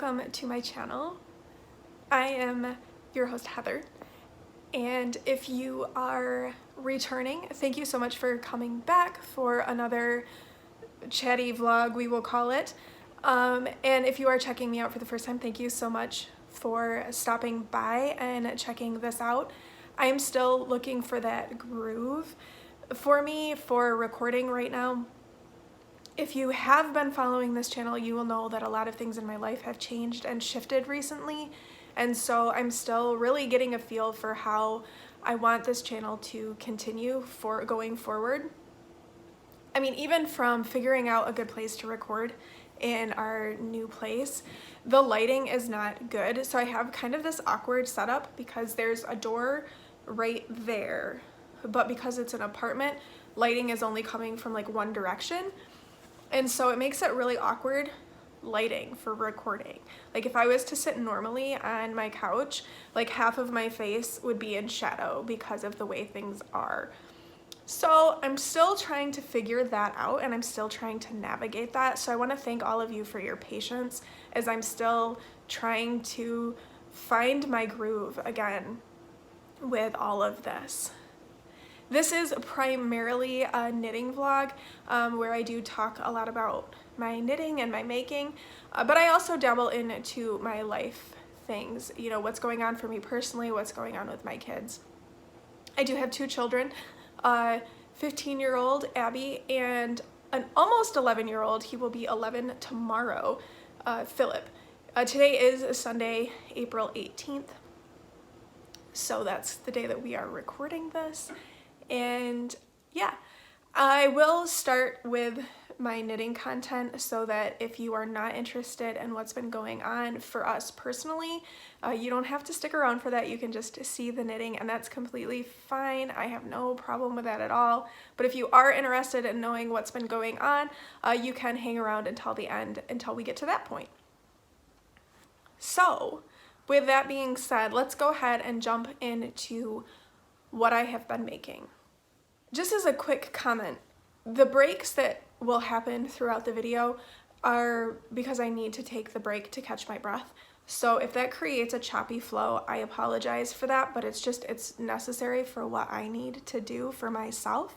welcome to my channel. I am your host Heather, and if you are returning, thank you so much for coming back for another chatty vlog, we will call it. And if you are checking me out for the first time, thank you so much for stopping by and checking this out. I am still looking for that groove for me for recording right now. If you have been following this channel, you will know that a lot of things in my life have changed and shifted recently, and so I'm still really getting a feel for how I want this channel to continue for going forward. I mean, even from figuring out a good place to record in our new place, the lighting is not good, so I have kind of this awkward setup because there's a door right there, but because it's an apartment, lighting is only coming from like one direction. And so it makes it really awkward lighting for recording. Like if I was to sit normally on my couch, like half of my face would be in shadow because of the way things are. So I'm still trying to figure that out, and I'm still trying to navigate that. So I want to thank all of you for your patience as I'm still trying to find my groove again with all of this. This is primarily a knitting vlog where I do talk a lot about my knitting and my making, but I also dabble into my life things, you know, what's going on for me personally, what's going on with my kids. I do have two children, a 15-year-old Abby and an almost 11-year-old, he will be 11 tomorrow, Philip. Today is Sunday, April 18th, so that's the day that we are recording this. And yeah, I will start with my knitting content so that if you are not interested in what's been going on for us personally, you don't have to stick around for that. You can just see the knitting, and that's completely fine. I have no problem with that at all. But if you are interested in knowing what's been going on, you can hang around until the end, until we get to that point. So with that being said, let's go ahead and jump into what I have been making. Just as a quick comment, the breaks that will happen throughout the video are because I need to take the break to catch my breath. So if that creates a choppy flow, I apologize for that, but it's necessary for what I need to do for myself.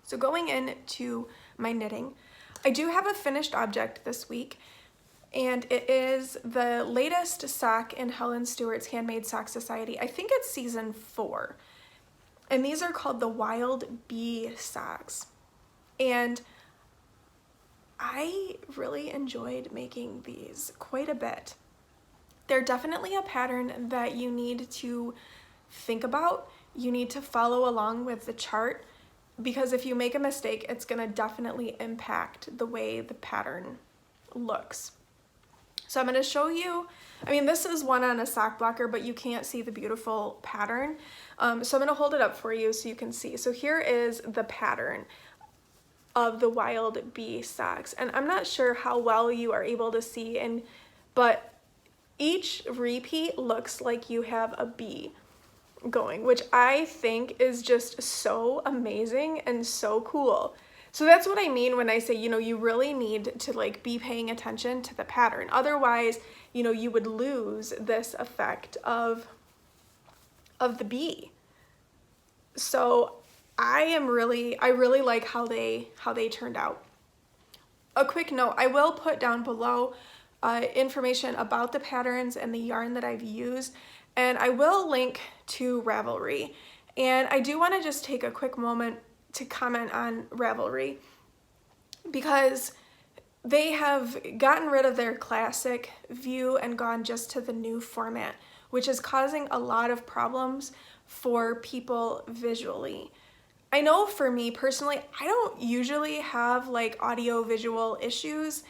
So going into my knitting, I do have a finished object this week, and it is the latest sock in Helen Stewart's Handmade Sock Society. I think it's season 4. And these are called the Wild Bee socks. And I really enjoyed making these quite a bit. They're definitely a pattern that you need to think about. You need to follow along with the chart, because if you make a mistake, it's gonna definitely impact the way the pattern looks. So I'm going to show you, I mean, this is one on a sock blocker, but you can't see the beautiful pattern. So I'm going to hold it up for you so you can see. So here is the pattern of the Wild Bee socks. And I'm not sure how well you are able to see, but each repeat looks like you have a bee going, which I think is just so amazing and so cool. So that's what I mean when I say, you know, you really need to like be paying attention to the pattern. Otherwise, you know, you would lose this effect of the bee. So I really like how they turned out. A quick note, I will put down below information about the patterns and the yarn that I've used, and I will link to Ravelry. And I do want to just take a quick moment to comment on Ravelry, because they have gotten rid of their classic view and gone just to the new format, which is causing a lot of problems for people visually. I know for me personally, I don't usually have like audio visual issues,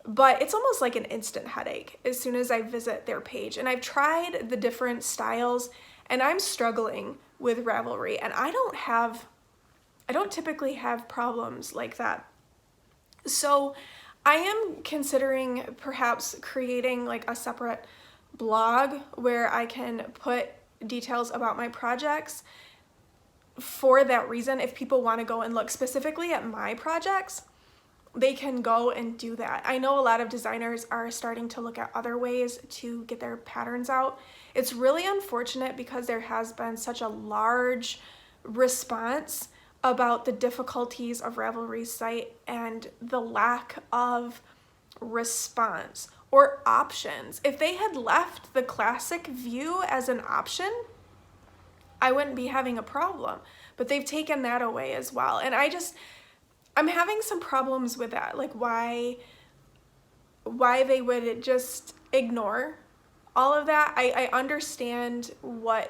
but it's almost like an instant headache as soon as I visit their page. And I've tried the different styles, and I'm struggling with Ravelry, and I don't typically have problems like that. So I am considering perhaps creating like a separate blog where I can put details about my projects for that reason, if people want to go and look specifically at my projects. they can go and do that. I know a lot of designers are starting to look at other ways to get their patterns out. It's really unfortunate because there has been such a large response about the difficulties of Ravelry's site and the lack of response or options. If they had left the classic view as an option, I wouldn't be having a problem, but they've taken that away as well. And I'm having some problems with that, like why they would just ignore all of that. I understand what,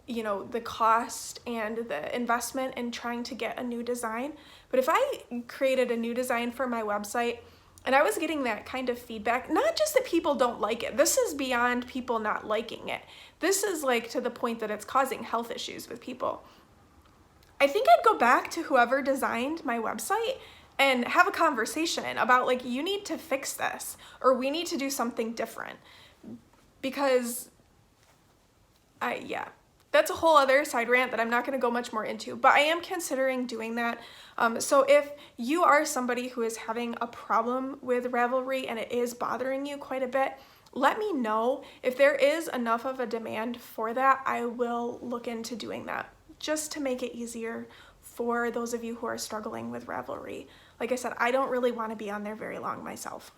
you know, the cost and the investment in trying to get a new design, but if I created a new design for my website and I was getting that kind of feedback, not just that people don't like it, this is beyond people not liking it. This is like to the point that it's causing health issues with people. I think I'd go back to whoever designed my website and have a conversation about, like, you need to fix this, or we need to do something different, because that's a whole other side rant that I'm not going to go much more into, but I am considering doing that. So if you are somebody who is having a problem with Ravelry and it is bothering you quite a bit, let me know. If there is enough of a demand for that, I will look into doing that, just to make it easier for those of you who are struggling with Ravelry. Like I said, I don't really want to be on there very long myself.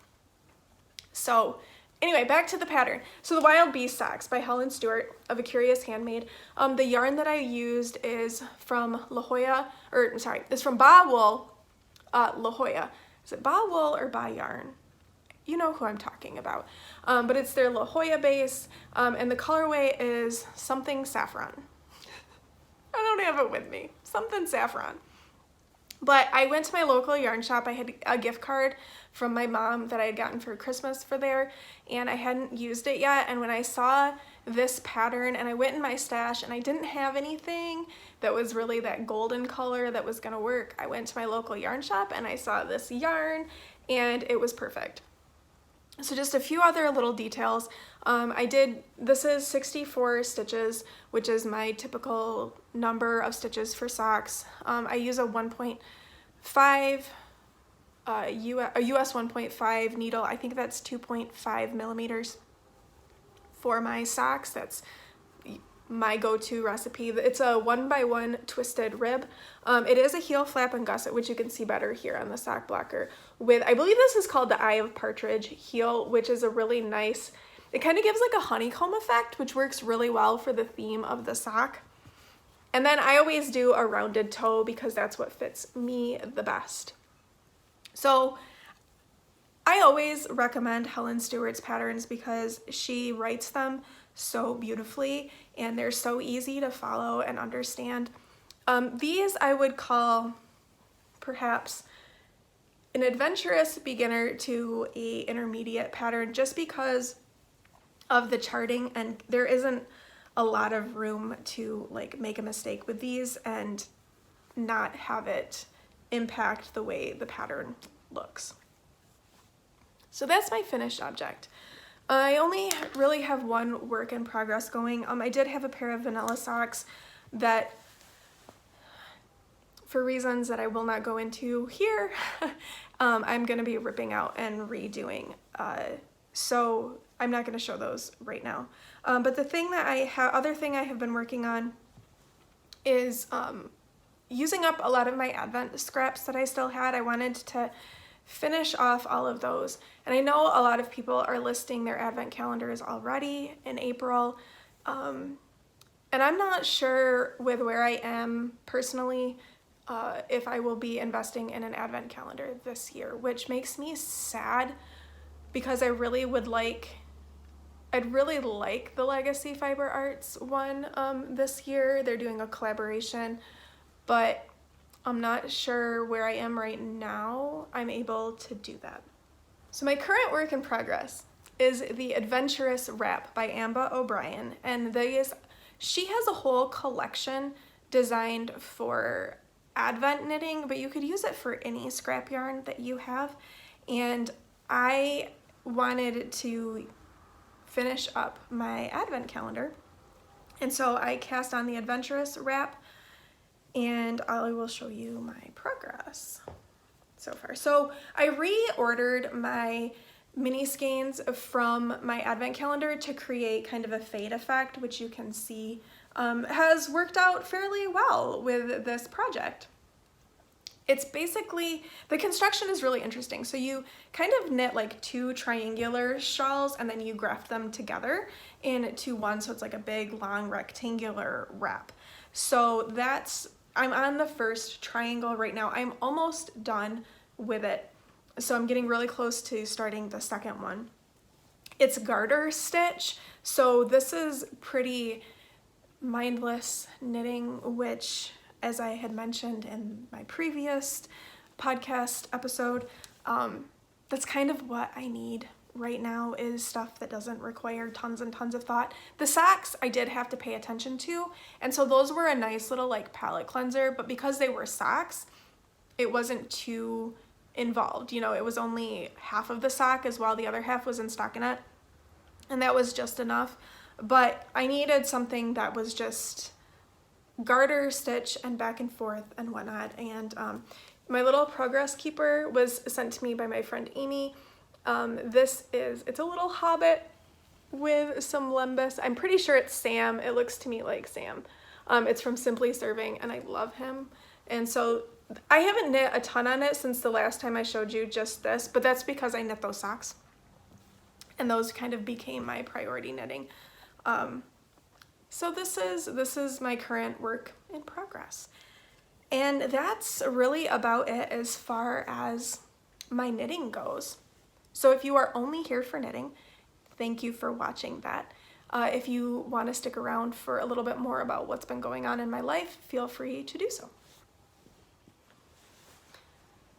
So anyway, back to the pattern. So the Wild Bee Socks by Helen Stewart of A Curious Handmade. The yarn that I used is from it's from Baah Wool, La Jolla. Is it Baah Wool or Baah Yarn? You know who I'm talking about. But it's their La Jolla base, and the colorway is something saffron. I don't have it with me. Something saffron. But I went to my local yarn shop. I had a gift card from my mom that I had gotten for Christmas for there, and I hadn't used it yet. And when I saw this pattern, and I went in my stash and I didn't have anything that was really that golden color that was gonna work, I went to my local yarn shop and I saw this yarn and it was perfect. So just a few other little details. This is 64 stitches, which is my typical number of stitches for socks. I use a 1.5, a US 1.5 needle. I think that's 2.5 millimeters for my socks. That's my go-to recipe. It's a 1x1 twisted rib. It is a heel flap and gusset, which you can see better here on the sock blocker, with, I believe this is called the Eye of Partridge heel, which is a really nice, it kind of gives like a honeycomb effect, which works really well for the theme of the sock. And then I always do a rounded toe because that's what fits me the best. So I always recommend Helen Stewart's patterns because she writes them so beautifully and they're so easy to follow and understand. These I would call perhaps an adventurous beginner to a intermediate pattern, just because of the charting, and there isn't a lot of room to like make a mistake with these and not have it impact the way the pattern looks. So that's my finished object. I only really have one work in progress going. I did have a pair of vanilla socks that, for reasons that I will not go into here, I'm gonna be ripping out and redoing. So I'm not gonna show those right now. But the thing that other thing I have been working on is using up a lot of my Advent scraps that I still had. I wanted to finish off all of those. And I know a lot of people are listing their Advent calendars already in April. And I'm not sure with where I am personally if I will be investing in an Advent calendar this year, which makes me sad because I'd really like the Legacy Fiber Arts one this year. They're doing a collaboration, but I'm not sure where I am right now I'm able to do that. So my current work in progress is the Adventurous Wrap by Ambah O'Brien, and she has a whole collection designed for Advent knitting, but you could use it for any scrap yarn that you have, and I wanted to finish up my Advent calendar, and so I cast on the Adventurous Wrap, and I will show you my progress. so far. So I reordered my mini skeins from my advent calendar to create kind of a fade effect, which you can see has worked out fairly well with this project. It's basically, the construction is really interesting. So you kind of knit like 2 triangular shawls and then you graft them together into one, so it's like a big long rectangular wrap. So I'm on the first triangle right now. I'm almost done with it. So I'm getting really close to starting the second one. It's garter stitch, so this is pretty mindless knitting, which, as I had mentioned in my previous podcast episode, that's kind of what I need right now, is stuff that doesn't require tons and tons of thought. The socks I did have to pay attention to, and so those were a nice little like palette cleanser, but because they were socks, it wasn't too involved. You know, it was only half of the sock as well. The other half was in stockinette, and that was just enough. But I needed something that was just garter stitch and back and forth and whatnot. And my little progress keeper was sent to me by my friend Amy. It's a little hobbit with some lembas. I'm pretty sure it's Sam. It looks to me like Sam. It's from Simply Serving, and I love him. And so I haven't knit a ton on it since the last time I showed you just this, but that's because I knit those socks, and those kind of became my priority knitting. So this is my current work in progress. And that's really about it as far as my knitting goes. So if you are only here for knitting, thank you for watching that. If you want to stick around for a little bit more about what's been going on in my life, feel free to do so.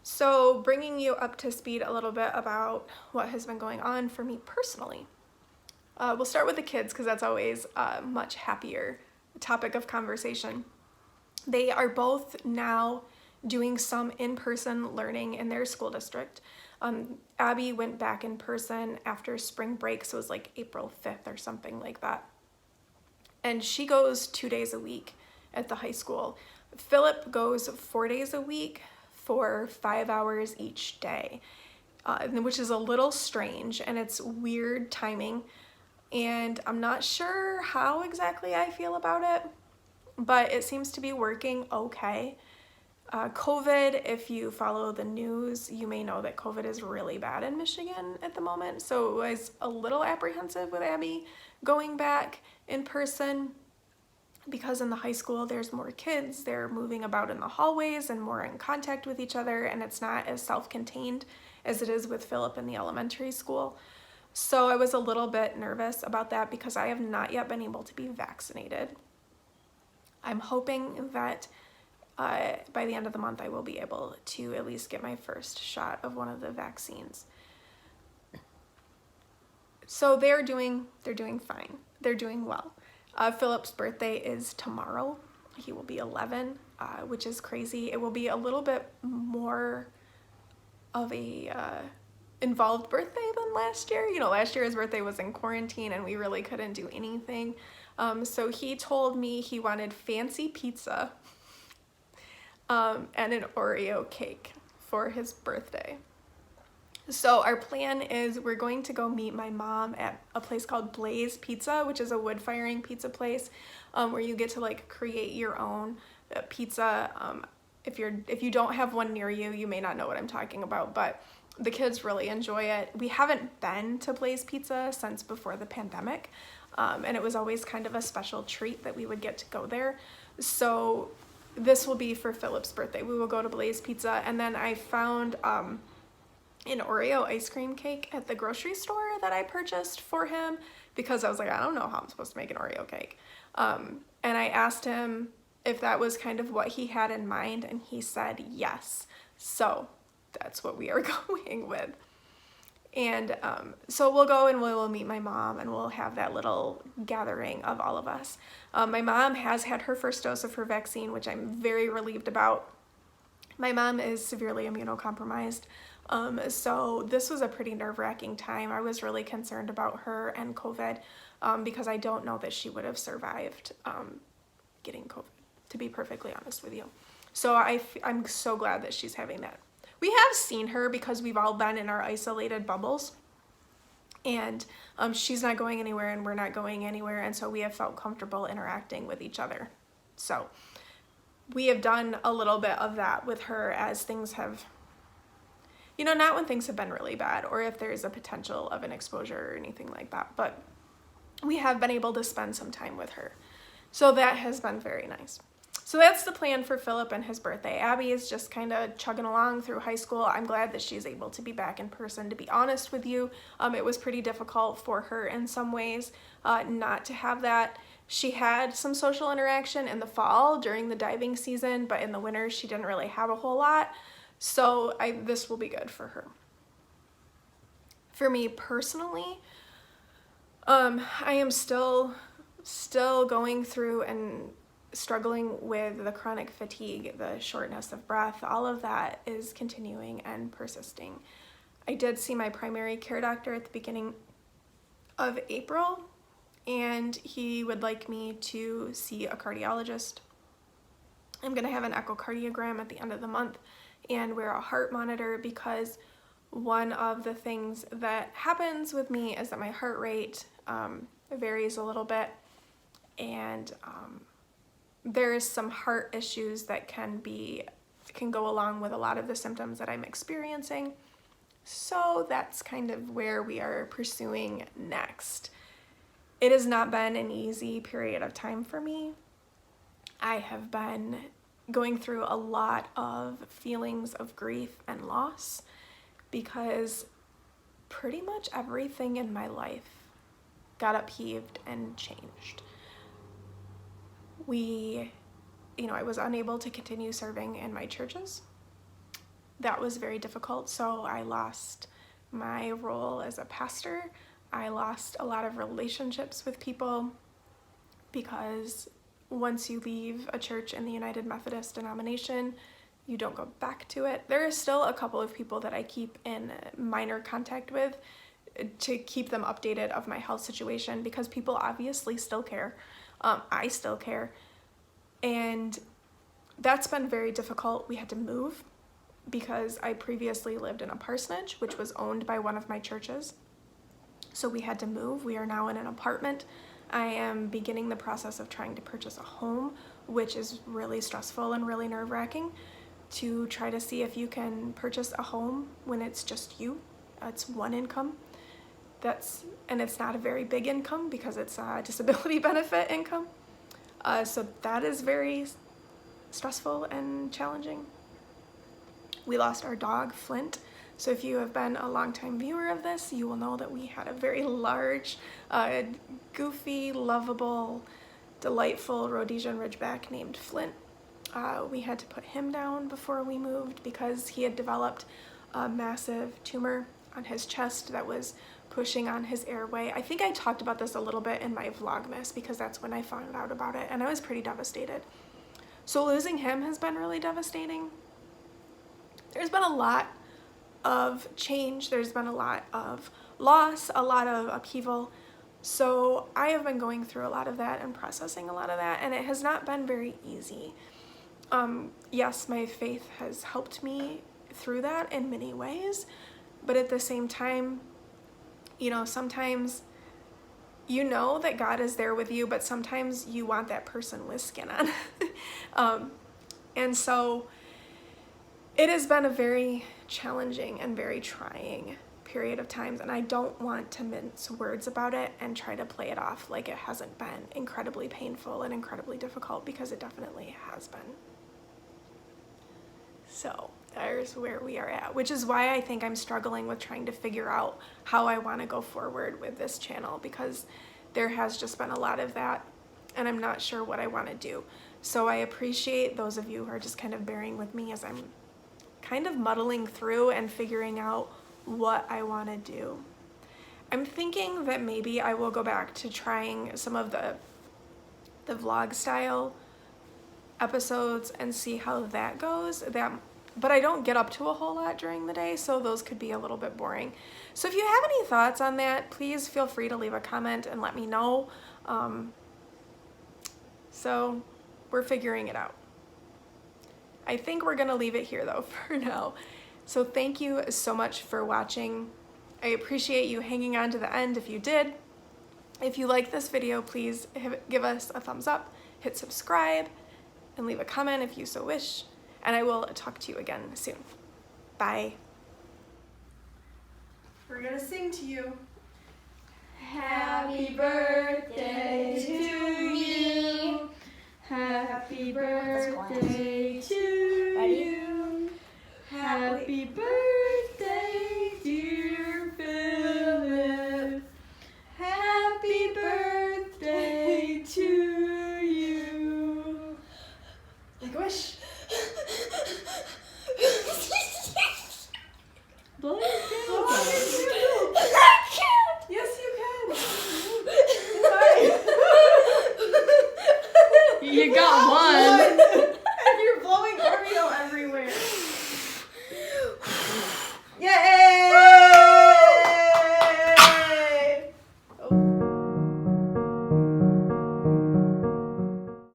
So bringing you up to speed a little bit about what has been going on for me personally. We'll start with the kids because that's always a much happier topic of conversation. They are both now doing some in-person learning in their school district. Abby went back in person after spring break, so it was like April 5th or something like that. And she goes 2 days a week at the high school. Philip goes 4 days a week for 5 hours each day, which is a little strange, and it's weird timing. And I'm not sure how exactly I feel about it, but it seems to be working okay. COVID, if you follow the news, you may know that COVID is really bad in Michigan at the moment. So I was a little apprehensive with Abby going back in person because in the high school there's more kids, they're moving about in the hallways and more in contact with each other, and it's not as self-contained as it is with Philip in the elementary school. So I was a little bit nervous about that because I have not yet been able to be vaccinated. I'm hoping that by the end of the month I will be able to at least get my first shot of one of the vaccines. So they're doing fine. They're doing well. Philip's birthday is tomorrow. He will be 11, which is crazy. It will be a little bit more of a involved birthday than last year. You know, last year his birthday was in quarantine and we really couldn't do anything. So he told me he wanted fancy pizza and an Oreo cake for his birthday. So our plan is we're going to go meet my mom at a place called Blaze Pizza, which is a wood firing pizza place where you get to like create your own pizza. If you don't have one near you, you may not know what I'm talking about, but the kids really enjoy it. We haven't been to Blaze Pizza since before the pandemic, and it was always kind of a special treat that we would get to go there. So this will be for Philip's birthday. We will go to Blaze Pizza, and then I found an Oreo ice cream cake at the grocery store that I purchased for him because I was like, I don't know how I'm supposed to make an Oreo cake. And I asked him if that was kind of what he had in mind, and he said yes. So that's what we are going with. And so we'll go and we'll meet my mom and we'll have that little gathering of all of us. My mom has had her first dose of her vaccine, which I'm very relieved about. My mom is severely immunocompromised. So this was a pretty nerve-wracking time. I was really concerned about her and COVID because I don't know that she would have survived getting COVID, to be perfectly honest with you. So I'm so glad that she's having that We have seen her because we've all been in our isolated bubbles, and she's not going anywhere and we're not going anywhere, and so we have felt comfortable interacting with each other. So we have done a little bit of that with her as things have, you know, not when things have been really bad or if there's a potential of an exposure or anything like that, but we have been able to spend some time with her. So that has been very nice. So that's the plan for Philip and his birthday. Abby is just kind of chugging along through high school. I'm glad that she's able to be back in person, to be honest with you. It was pretty difficult for her in some ways not to have that. She had some social interaction in the fall during the diving season, but in the winter she didn't really have a whole lot. So this will be good for her. For me personally, I am still going through and struggling with the chronic fatigue, the shortness of breath. All of that is continuing and persisting. I did see my primary care doctor at the beginning of April, and he would like me to see a cardiologist. I'm going to have an echocardiogram at the end of the month and wear a heart monitor, because one of the things that happens with me is that my heart rate varies a little bit, and there's some heart issues that can go along with a lot of the symptoms that I'm experiencing. So that's kind of where we are pursuing next. It has not been an easy period of time for me. I have been going through a lot of feelings of grief and loss, because pretty much everything in my life got upheaved and changed. I was unable to continue serving in my churches. That was very difficult. So I lost my role as a pastor. I lost a lot of relationships with people, because once you leave a church in the United Methodist denomination, you don't go back to it. There are still a couple of people that I keep in minor contact with to keep them updated of my health situation, because people obviously still care. I still care. And that's been very difficult. We had to move because I previously lived in a parsonage, which was owned by one of my churches. So we had to move. We are now in an apartment. I am beginning the process of trying to purchase a home, which is really stressful and really nerve-wracking, to try to see if you can purchase a home when it's just you. It's one income. And it's not a very big income because it's a disability benefit income. So that is very stressful and challenging. We lost our dog, Flint. So if you have been a longtime viewer of this, you will know that we had a very large, goofy, lovable, delightful Rhodesian Ridgeback named Flint. We had to put him down before we moved because he had developed a massive tumor on his chest that was pushing on his airway. I think I talked about this a little bit in my Vlogmas, because that's when I found out about it, and I was pretty devastated. So losing him has been really devastating. There's been a lot of change. There's been a lot of loss, a lot of upheaval. So I have been going through a lot of that and processing a lot of that, and it has not been very easy. Yes, my faith has helped me through that in many ways, but at the same time, sometimes you know that God is there with you, but sometimes you want that person with skin on. And so it has been a very challenging and very trying period of times, and I don't want to mince words about it and try to play it off like it hasn't been incredibly painful and incredibly difficult, because it definitely has been. So there's where we are at, which is why I think I'm struggling with trying to figure out how I want to go forward with this channel, because there has just been a lot of that and I'm not sure what I want to do. So I appreciate those of you who are just kind of bearing with me as I'm kind of muddling through and figuring out what I want to do. I'm thinking that maybe I will go back to trying some of the vlog style episodes and see how that goes. But I don't get up to a whole lot during the day, so those could be a little bit boring. So if you have any thoughts on that, please feel free to leave a comment and let me know. So we're figuring it out. I think we're gonna leave it here though for now. So thank you so much for watching. I appreciate you hanging on to the end if you did. If you like this video, please give us a thumbs up, hit subscribe, and leave a comment if you so wish. And I will talk to you again soon. Bye. We're gonna sing to you. Happy birthday to you. Happy birthday to you. Happy birthday, dear Philip. Happy birthday to you. Make a wish. Blow your candle. Yes, you can. You got one.